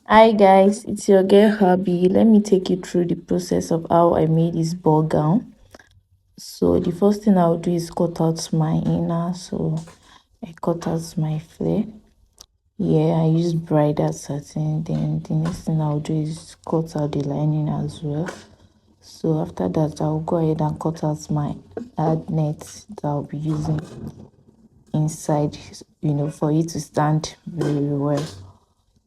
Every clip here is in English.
Hi guys, it's your girl Habi. Let me take you through the process of how I made this ball gown. So the first thing I'll do is cut out my inner. So I cut out my flare. Yeah, I use bridal satin. Then the next thing I'll do is cut out the lining as well. So after that, I'll go ahead and cut out my hard net that I'll be using inside, for it to stand very well.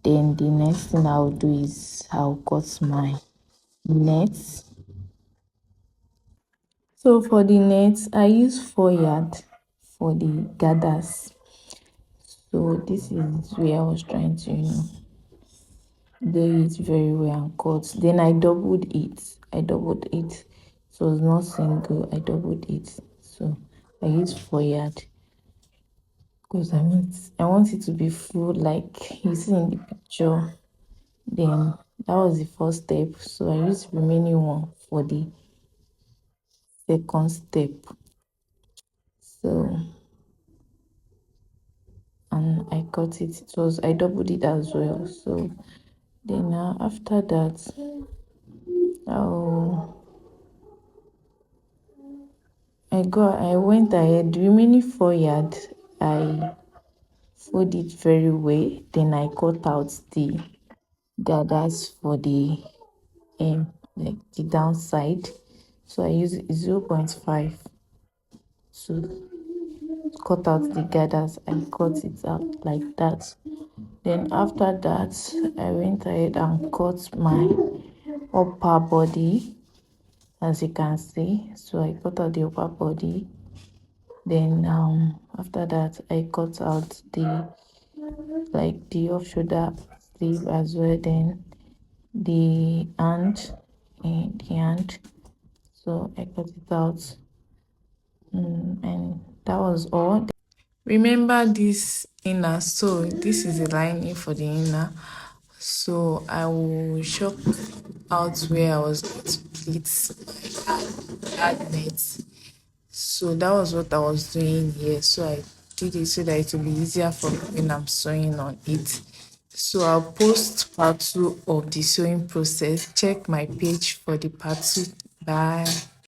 Then the next thing I'll do is I'll cut my net. So for the net, I use 4 yard for the gathers. So this is where I was trying to, do it very well and cut. Then I doubled it. It was not single. I doubled it. So I used 4 yard because I want it to be full like you see in the picture. Then that was the first step. So I used the remaining one for the second step. So and I cut it. I doubled it as well. So then after that, I'll I went ahead. The remaining 4 yard, I fold it very well. Then I cut out the gathers for the like the downside. So I use 0.5 to cut out the gathers. I cut it out like that. Then after that, I went ahead and cut my upper body, as you can see. So I cut out the upper body. Then after that, I cut out the off shoulder sleeve as well. Then the hand. So I cut it out, and that was all. Remember this inner, so this is the lining for the inner. So I will chop out where I was going to pleat my hard net. So that was what I was doing here. So I did it so that it will be easier for me when I'm sewing on it. So I'll post part 2 of the sewing process. Check my page for the part 2. Bye.